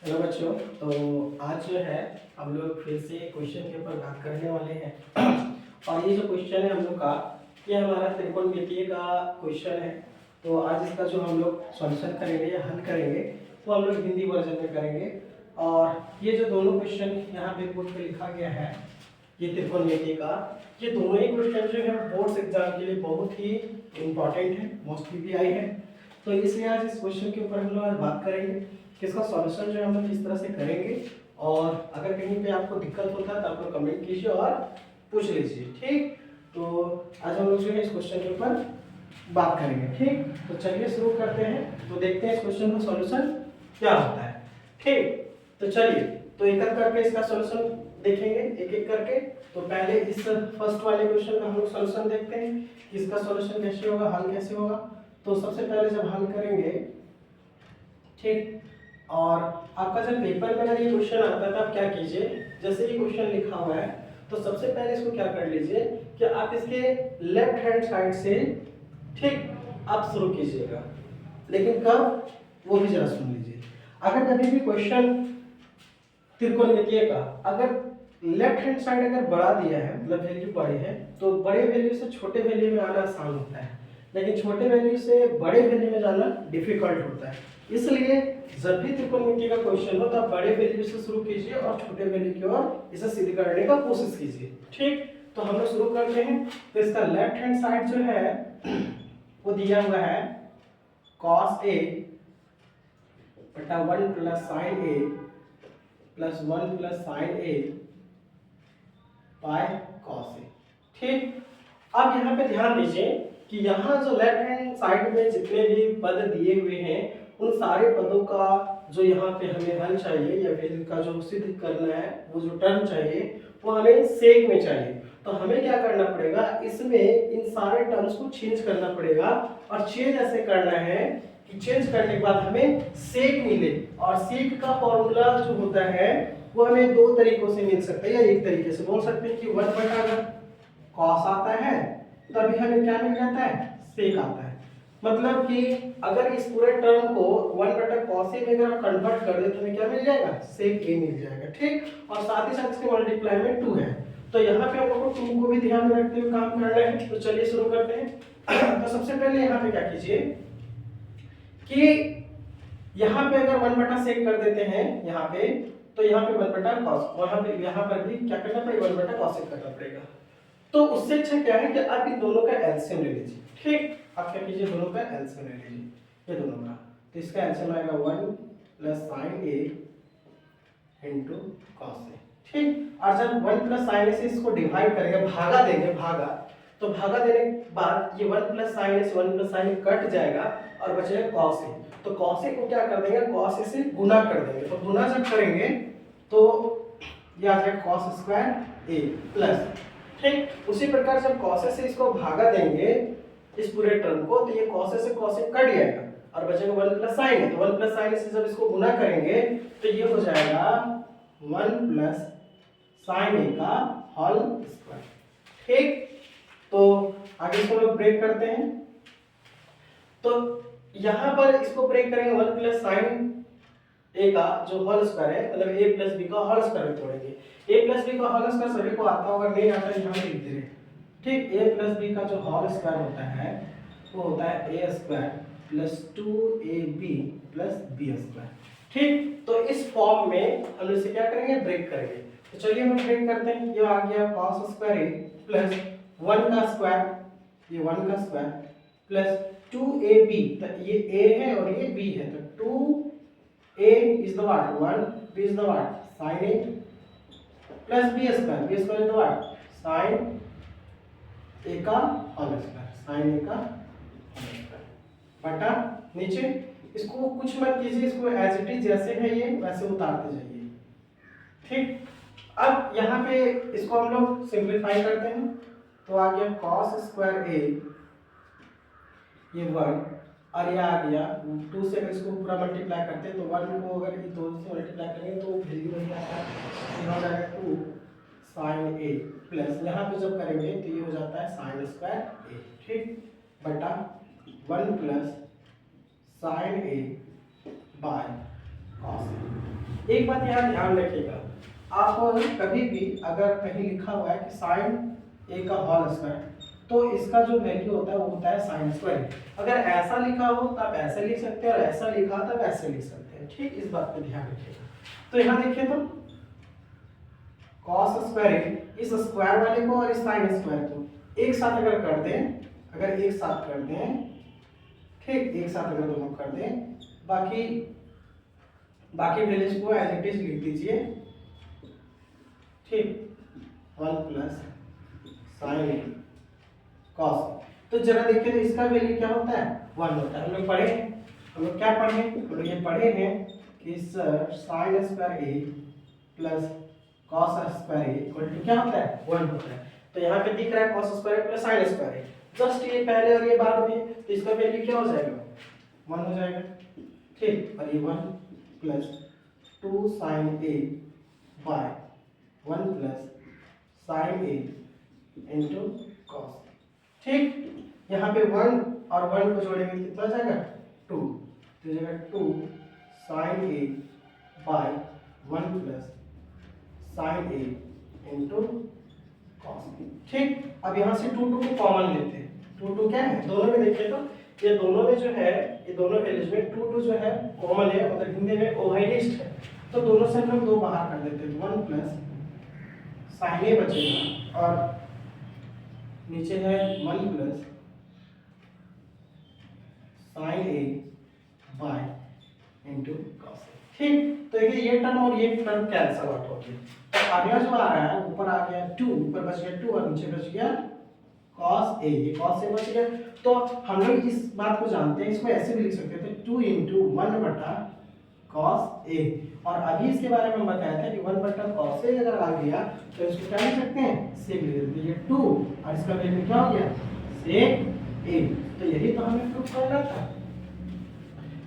Hello बच्चों। तो आज जो है हम लोग फिर से क्वेश्चन के ऊपर बात करने वाले हैं। और ये जो क्वेश्चन है हम लोग का, ये हमारा त्रिकोणमितीय का क्वेश्चन है। तो आज इसका जो हम लोग सॉल्यूशन करेंगे या हल करेंगे वो हम लोग हिंदी वर्जन में करेंगे। और ये जो दोनों क्वेश्चन यहाँ पे बोर्ड पे लिखा गया है, ये त्रिकोणमितीय का, ये दोनों ही क्वेश्चन जो है बोर्ड्स एग्जाम के लिए बहुत ही इम्पोर्टेंट है, मोस्टली भी आई है। तो इसलिए आज इस क्वेश्चन के ऊपर हम लोग आज बात करेंगे कि इसका सॉल्यूशन जो है हम लोग किस तरह से करेंगे। और अगर कहीं पे आपको दिक्कत होता है तो आप लोग कमेंट कीजिए और पूछ लीजिए, ठीक। तो आज हम लोग जो है इस क्वेश्चन के ऊपर बात करेंगे, ठीक। तो चलिए शुरू करते हैं, तो देखते हैं इस क्वेश्चन का सॉल्यूशन क्या होता है, ठीक। तो चलिए, तो एक एक करके इसका सॉल्यूशन देखेंगे, एक एक करके। तो पहले इस फर्स्ट वाले क्वेश्चन का हम लोग सॉल्यूशन देखते हैं कि इसका सॉल्यूशन कैसे होगा, हल कैसे होगा। तो सबसे पहले जब हल करेंगे, ठीक, और आपका जब पेपर में अगर ये क्वेश्चन आता है तो आप क्या कीजिए, जैसे ये क्वेश्चन लिखा हुआ है तो सबसे पहले इसको क्या कर लीजिए कि आप इसके लेफ्ट हैंड साइड से, ठीक, आप शुरू कीजिएगा। लेकिन कब, वो भी जरा सुन लीजिए। अगर कभी भी क्वेश्चन त्रिकोणमितीय का अगर लेफ्ट हैंड साइड अगर बढ़ा दिया है, मतलब वैल्यू बड़ी है, तो बड़े वैल्यू से छोटे वैल्यू में आना आसान होता है, लेकिन छोटे वैल्यू से बड़े वैल्यू में जाना डिफिकल्ट होता है। इसलिए जब भी त्रिकोणमितीय का क्वेश्चन हो तो आप बड़े वैल्यू से शुरू कीजिए और छोटे वैल्यू की ओर इसे सिद्ध करने का कोशिश कीजिए, ठीक। तो हम लोग शुरू करते हैं। तो इसका लेफ्ट हैंड साइड जो है वो दिया हुआ है cos a बटा 1 plus sin a plus 1 plus sin a by cos a, ठीक। अब यहाँ पे ध्यान दीजिए कि यहाँ जो लेफ्ट हैंड साइड में जितने भी पद दिए हुए हैं उन सारे पदों का जो यहाँ पे हमें हल चाहिए या फिर इनका जो सिद्ध करना है, वो जो टर्म चाहिए वो हमें सेक में चाहिए। तो हमें क्या करना पड़ेगा, इसमें इन सारे टर्म्स को चेंज करना पड़ेगा। और चेंज ऐसे करना है कि चेंज करने के बाद हमें सेक मिले। और सेक का फॉर्मूला जो होता है वो हमें दो तरीकों से मिल सकता है, या एक तरीके से बोल सकते हैं कि 1 बटा अगर कॉस आता है तभी हमें क्या मिल जाता है, सेक आता है। मतलब कि अगर इस पूरे टर्म को 1 बटा cos a में अगर हम कन्वर्ट कर दे तो हमें क्या मिल जाएगा, sec a मिल जाएगा, ठीक। और साथ ही साथ इसके मल्टीप्लाई में 2 है, तो यहाँ पे हम लोग को 2 को भी ध्यान में रखते हुए काम करना है। तो चलिए शुरू करते हैं। तो सबसे पहले यहाँ पे क्या कीजिए कि यहाँ पे अगर 1 बटा sec कर देते हैं यहाँ पे, तो यहाँ पे 1 बटा cos, वहां पे यहाँ पर भी क्या करना पड़ेगा, 1 बटा cos sec करना पड़ेगा। तो उससे अच्छा क्या है कि आप इन दोनों का एलसीएम ले लीजिए, ठीक। आप क्या कीजिए, दोनों का एलसीएम ले लीजिए, ये दोनों का। तो इसका एलसीएम आएगा 1 plus sin a into cos a, ठीक। और जब 1 प्लस sin a से इसको डिवाइड करेंगे, भागा देंगे, भागा, तो भागा देने के बाद ये 1 प्लस sin a से 1 प्लस sin a कट जाएगा और बचेगा cos a। तो cos a को क्या कर देंगे, cos a से गुना कर देंगे। तो गुना जब करेंगे तो ये आ जाएगा cos स्क्वायर a प्लस, ठीक। उसी प्रकार जब cos a से इसको भागा देंगे इस पूरे टर्म को, तो ये cos a से cos a कट जाएगा और बचेगा 1 प्लस sin a। तो 1 प्लस sin a से जब इसको गुना करेंगे तो ये हो जाएगा 1 प्लस sin a का होल स्क्वायर, ठीक। तो आगे इसको लोग ब्रेक करते हैं। तो यहाँ पर इसको ब्रेक करेंगे, 1 प्लस sin a का जो होल स्क्वायर है, मतलब a प्लस b का होल स्क्वायर तोड़ेंगे। a प्लस b का होल स्क्वायर सभी को आता होगा, नहीं आता है यहाँ लिख दे रहे, ठीक। a प्लस b का जो होल स्क्वायर होता है वो होता है a square plus 2ab plus b square, ठीक। तो इस फॉर्म में हम इसे क्या करेंगे, ब्रेक करेंगे। तो चलिए हम ब्रेक करते हैं। ये आ गया cos स्क्वायर a प्लस 1 का स्क्वायर, ये 1 का स्क्वायर प्लस 2ab, तो ये a है और ये b है, तो 2a is the what, 1, b is the what, sin a plus b square, b square is the what, sin a का होल स्क्वायर, sin a का होल स्क्वायर बटा नीचे। इसको कुछ मत कीजिए, इसको एज इट इज जैसे है ये वैसे उतारते जाइए, ठीक। अब यहाँ पे इसको हम लोग सिंप्लीफाई करते हैं। तो आ गया cos स्क्वायर a, ये 1, और ये आ गया 2 से, अगर इसको पूरा मल्टीप्लाई करते हैं तो 1 को अगर ये 2 से मल्टीप्लाई करेंगे तो वैल्यू वही आता है, ये हो जाएगा 2 sin a प्लस यहाँ पे जब करेंगे तो ये हो जाता है sin स्क्वायर a, ठीक, बटा 1 plus sin a by cos. एक बात यहाँ ध्यान रखिएगा, आप कभी भी अगर कहीं लिखा हुआ है कि साइन ए का होल स्क्वायर, तो इसका जो वैल्यू होता है वो होता है साइन स्क्वायर। अगर ऐसा लिखा हो तो आप ऐसे लिख सकते हैं, और ऐसा लिखा हो तब ऐसे लिख सकते हैं। ठीक, इस बात पे ध्यान रखिएगा। तो यहाँ देखिए तो कॉस स्क्वायर इस स्क्वायर वाले को और इस साइन स्क्वायर को एक साथ अगर कर दें, अगर एक साथ कर दें, ठीक, एक साथ अगर दोनों कर दें, बाकी वैल्यूज को एज इट इज लिख दीजिए। ठीक, 1 प्लस साइन ए कॉस। तो जरा देखिए तो इसका वैल्यू क्या होता है, 1 होता है। हम लोग क्या पढ़े, हम लोग ये पढ़े हैं कि sine square A plus cos square A equal to क्या होता है, 1 होता है। तो यहाँ पे दिख रहा है cos square plus sine square A, just ये पहले और ये बाद में, तो इसका वैल्यू क्या हो जाएगा, 1 हो जाएगा। ठीक, और ये 1 प्लस 2 साइन ए बाय 1 प्लस साइन ए इंटू कॉस। ठीक, यहाँ पे 1 और 1 को जोड़ेंगे कितना जाएगा, 2, तो जाएगा 2 साइन ए बाय 1 प्लस साइन ए इंटू कॉस। ठीक, अब यहाँ से 2 को कॉमन लेते हैं। 2 क्या है, दोनों में देखिए तो ये दोनों में जो है, ये दोनों वैल्यूज में 2 जो है कॉमन है, मतलब हिंदी में ओवरलिस्ट है। तो दोनों से हम लोग 2 बाहर कर देते हैं, 1 प्लस साइन ए बचेगा और नीचे है 1 प्लस साइन ए बाय इंटू कॉस। ठीक, तो देखिए ये टर्म और ये टर्म कैंसिल आउट हो गए। तो अगला जो आ रहा है, ऊपर आ गया 2, ऊपर बच गया 2 और नीचे बच गया cos a, ये cos a बच गया। तो हम लोग इस बात को जानते हैं, इसको ऐसे भी लिख सकते थे 2 इंटू 1 बटा cos a, और अभी इसके बारे में हम बताया था कि 1 बटा cos a अगर आ गया तो इसको क्या लिख सकते हैं, sec लिख सकते हैं। ये 2 और इसका वैल्यू क्या हो गया, sec a। तो यही तो हमें प्रूफ करना था।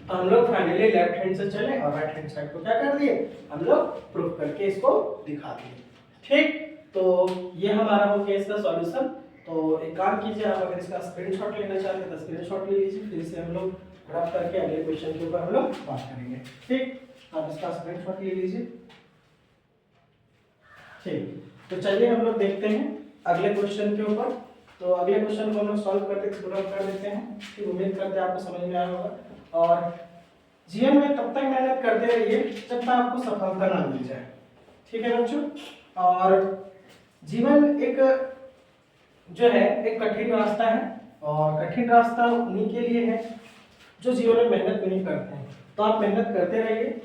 तो हम लोग फाइनली लेफ्ट हैंड से चले और राइट हैंड साइड को क्या कर दिए, हम लोग प्रूफ करके इसको दिखा दिए। ठीक, तो ये हमारा हो गया इसका सॉल्यूशन। तो एक काम कीजिए, आप अगर इसका स्क्रीनशॉट लेना चाहते हैं तो स्क्रीनशॉट ले लीजिए, फिर इसे हम लोग रफ करके अगले क्वेश्चन के ऊपर हम लोग बात करेंगे। ठीक, आप इसका स्क्रीनशॉट ले लीजिए। ठीक, तो चलिए हम लोग देखते हैं अगले क्वेश्चन के ऊपर। तो अगले क्वेश्चन को हम लोग सॉल्व करते कर देते हैं। फिर उम्मीद करते हैं आपको समझ में आया होगा, और जीवन में तब तक मेहनत करते रहिए जब तक आपको सफलता ना मिल जाए। ठीक है बच्चों, और जीवन एक जो है एक कठिन रास्ता है, और कठिन रास्ता उन्हीं के लिए है जो जीवन में मेहनत नहीं करते हैं। तो आप मेहनत करते रहिए,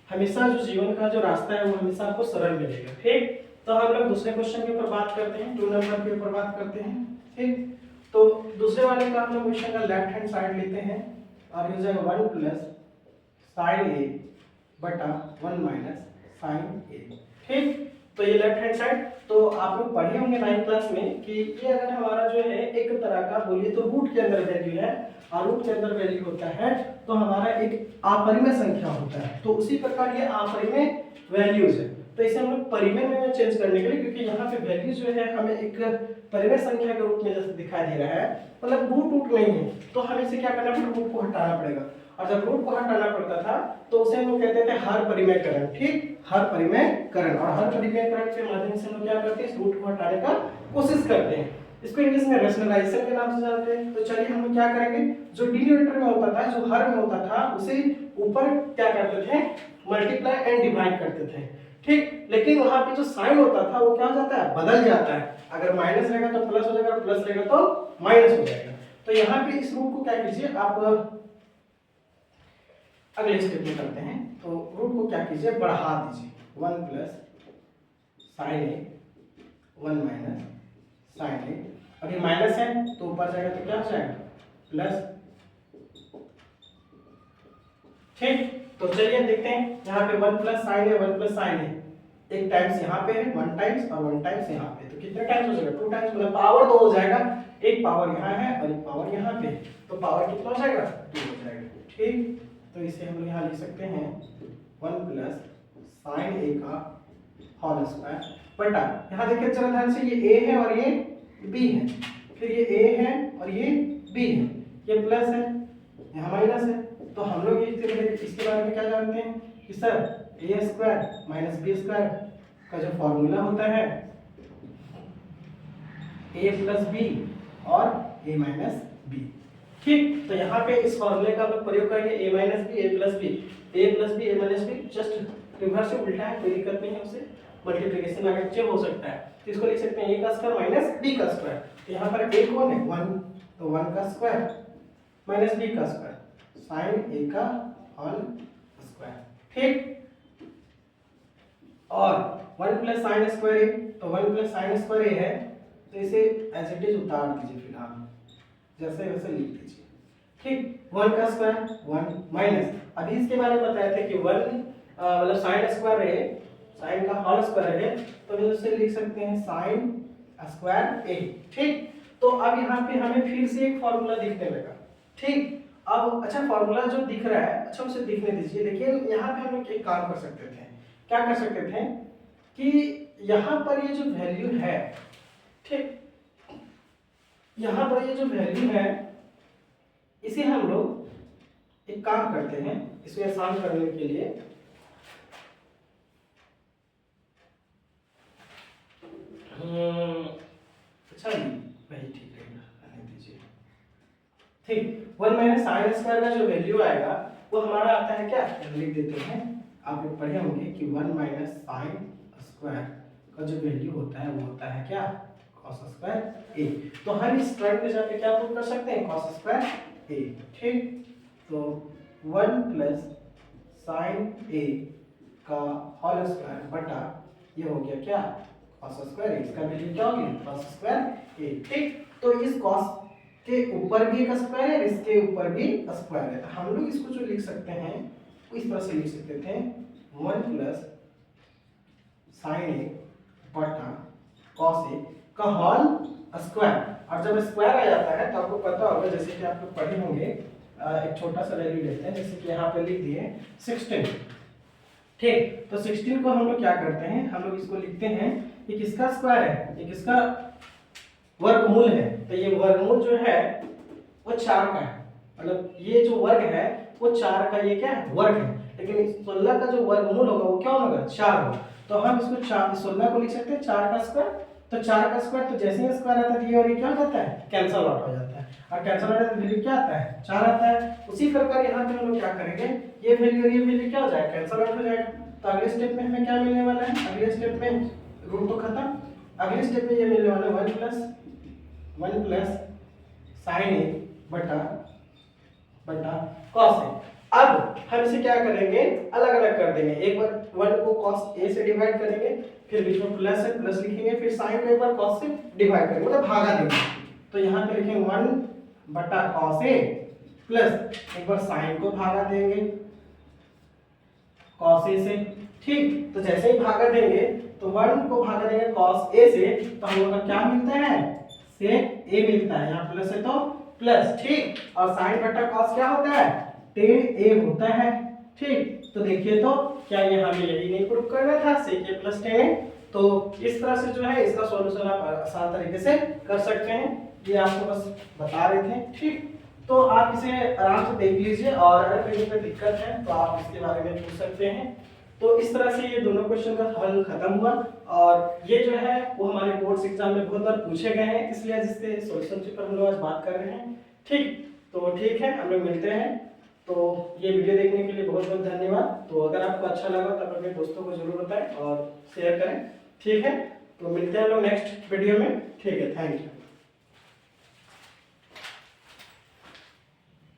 हमेशा जो जीवन का जो रास्ता है वो हमेशा आपको सरल मिलेगा। ठीक, तो हम लोग दूसरे क्वेश्चन के ऊपर बात करते हैं, 2 नंबर के ऊपर बात करते हैं। ठीक, तो दूसरे वाले का हम लोग क्वेश्चन का लेफ्ट हैंड साइड लेते हैं, और ये हो जाएगा 1 प्लस साइन ए बटा 1 माइनस साइन ए। ठीक, तो ये लेफ्ट हैंड साइड, तो आप लोग पढ़े होंगे 9th क्लास में कि ये अगर हमारा जो है एक तरह का बोलिए तो रूट के अंदर वैल्यू है, और रूट के अंदर वैल्यू होता है तो हमारा एक अपरिमेय संख्या होता है। तो उसी प्रकार ये अपरिमेय वैल्यूज है, तो इसे हम लोग परिमेय में चेंज करने के लिए, क्योंकि यहाँ पे वैल्यू जो है हमें एक परिमेय संख्या के रूप में जैसे दिखाई दे रहा है, मतलब रूट नहीं है, तो हमें इसे क्या करना पड़ेगा, रूट को हटाना पड़ेगा। और जब रूट को हटाना पड़ता था तो उसे हम लोग कहते थे हर परिमेयकरण। ठीक, हर परिमेयकरण, और हर परिमेयकरण के माध्यम से हम लोग क्या करते हैं, इस रूट को हटाने का कोशिश करते हैं। इसको इंग्लिश में रैशनलाइजेशन के नाम से जानते हैं। तो चलिए हम लोग क्या करेंगे, जो डिनोमिनेटर में होता था, जो हर में होता था, उसे ऊपर क्या करते थे, मल्टीप्लाई एंड डिवाइड करते थे। ठीक, लेकिन वहां पे जो साइन होता था वो क्या हो जाता है, बदल जाता है। अगर माइनस रहेगा तो प्लस हो जाएगा, प्लस रहेगा तो माइनस हो जाएगा। तो यहाँ पे इस रूट को क्या कीजिए, आप अगले स्टेप में करते हैं। तो रूट को क्या कीजिए, बढ़ा दीजिए, 1 प्लस साइन ए 1 माइनस साइन ए। अभी माइनस है तो ऊपर जाएगा तो क्या हो जाएगा, प्लस। ठीक, तो चलिए देखते हैं, यहाँ पे 1 प्लस साइन ए 1 प्लस साइन ए, एक टाइम्स यहाँ पे है, 1 टाइम्स और 1 टाइम्स यहाँ पे, तो कितने टाइम्स हो जाएगा, 2 टाइम्स, मतलब पावर 2 हो जाएगा। एक पावर यहाँ है और एक पावर यहाँ पे, तो पावर कितना हो जाएगा, 2 हो जाएगा। ठीक, तो इसे हम लोग यहाँ लिख सकते हैं 1 प्लस साइन ए का होल स्क्वायर बटा, यहाँ देखिए जरा ध्यान से, ये a है और ये b है, फिर ये a है और ये b है, ये प्लस है, यहाँ माइनस है। तो हम लोग इसके बारे में क्या जानते हैं, कि सर ए स्क्वायर माइनस बी स्क्वायर का जो फॉर्मूला होता है ए प्लस बी और ए माइनस बी। ठीक, तो यहाँ पे इस फॉर्मूले का हम लोग प्रयोग करेंगे A minus B A plus B A minus B just reverse से उल्टा है, कोई दिक्कत नहीं है, उससे मल्टीप्लिकेशन आगे पीछे हो सकता है। तो इसको लिख सकते हैं ए का स्क्वायर माइनस बी का स्क्वायर। तो यहाँ पर ए कौन है 1, तो 1 का स्क्वायर माइनस बी का स्क्वायर साइन ए का होल स्क्वायर। ठीक, और 1 प्लस साइन स्क्वायर ए, तो 1 प्लस साइन स्क्वायर ए है, तो इसे एज इट इज उतार दीजिए फिलहाल, जैसे वैसे लिख दीजिए। ठीक, 1 का स्क्वायर 1 माइनस, अभी इसके बारे में बताए थे कि 1 मतलब साइन स्क्वायर है, साइन का होल स्क्वायर है, तो हम इसे लिख सकते हैं साइन स्क्वायर ए। ठीक, तो अब यहाँ पे हमें फिर से एक फॉर्मूला दिखने लगा। ठीक, अब अच्छा फॉर्मूला जो दिख रहा है अच्छा उसे दिखने दीजिए, लेकिन यहाँ पे हम लोग एक काम कर सकते थे। क्या कर सकते थे कि यहाँ पर ये जो वैल्यू है, ठीक, यहाँ पर ये जो वैल्यू है इसे हम लोग एक काम करते हैं, इसे आसान करने के लिए अच्छा वही ठीक रहेगा, रहने दीजिए। ठीक, 1 माइनस साइन स्क्वायर का जो वैल्यू आएगा वो हमारा आता है क्या, लिख देते हैं, आप लोग पढ़े होंगे कि 1 माइनस साइन स्क्वायर का जो वैल्यू होता है वो होता है क्या, cos स्क्वायर ए। तो हम इस टर्म पे जाके क्या प्रूव कर सकते हैं, cos स्क्वायर ए। ठीक, तो 1 प्लस साइन ए का होल स्क्वायर बटा ये हो गया क्या, cos स्क्वायर ए, इसका वैल्यू क्या हो गया, cos स्क्वायर ए। ठीक, तो इस cos के ऊपर भी एक स्क्वायर है, इसके ऊपर भी स्क्वायर है, तो हम लोग इसको जो लिख सकते हैं वो इस तरह से लिख सकते थे 1 प्लस साइन ए बटा cos ए का होल स्क्वायर। और जब स्क्वायर आ जाता है तो आपको पता होगा, जैसे कि आप लोग पढ़े होंगे, एक छोटा सा वैल्यू लेते हैं, जैसे कि यहाँ पे लिख दिए 16। ठीक, तो 16 को हम लोग क्या करते हैं, हम लोग इसको लिखते हैं ये किसका स्क्वायर है, ये किसका वर्गमूल है, तो ये वर्गमूल जो है वो 4 का है, मतलब ये जो वर्ग है वो 4 का ये क्या है, वर्ग है, लेकिन 16 का जो वर्गमूल होगा वो क्या होगा, 4 होगा। तो हम इसको 16 को लिख सकते हैं 4 का स्क्वायर, तो 4 का स्क्वायर, तो जैसे ही स्क्वायर आता है ये और ये क्या हो जाता है, कैंसिल आउट हो जाता है, और कैंसिल आउट तो वैल्यू क्या आता है, 4 आता है। उसी प्रकार यहाँ पे हम लोग क्या करेंगे, ये वैल्यू और ये वैल्यू क्या हो जाएगा, कैंसिल आउट हो जाएगा। तो अगले स्टेप में हमें क्या मिलने वाला है, अगले स्टेप में रूट तो खत्म, अगले स्टेप में ये मिलने वाला है 1 प्लस साइन ए बटा cos ए। अब हम इसे क्या करेंगे, अलग अलग कर देंगे, एक बार 1 को cos ए से डिवाइड करेंगे, फिर बीच में प्लस है, प्लस लिखेंगे, फिर साइन को एक बार cos से डिवाइड करेंगे, मतलब भागा देंगे। तो यहाँ पे लिखेंगे 1 बटा cos ए प्लस एक बार साइन को भागा देंगे cos ए से। ठीक, तो जैसे ही भागा देंगे तो 1 को भागा देंगे cos ए से, तो हम लोग का क्या मिलता है, sec ए मिलता है, यहाँ प्लस है तो प्लस। ठीक, और साइन बटा cos क्या होता है, tan ए होता है। ठीक, तो देखिए तो क्या ये हमें यही नहीं प्रूव करना था, sec ए प्लस tan ए। तो इस तरह से जो है इसका सॉल्यूशन आप आसान तरीके से कर सकते हैं, ये आपको बस बता रहे थे। ठीक, तो आप इसे आराम से देख लीजिए, और अगर कहीं पे दिक्कत है तो आप इसके बारे में पूछ सकते हैं। तो इस तरह से ये दोनों क्वेश्चन का हल खत्म हुआ, और ये जो है वो हमारे बोर्ड्स एग्जाम में बहुत बार पूछे गए हैं, इसलिए जिसके सॉल्यूशन पर हम लोग आज बात कर रहे हैं। ठीक, तो ठीक है, हम लोग मिलते हैं। तो ये वीडियो देखने के लिए बहुत बहुत धन्यवाद। तो अगर आपको अच्छा लगा तो अपने दोस्तों को जरूर बताएं और शेयर करें। ठीक है, तो मिलते हैं हम लोग नेक्स्ट वीडियो में। ठीक है, थैंक यू।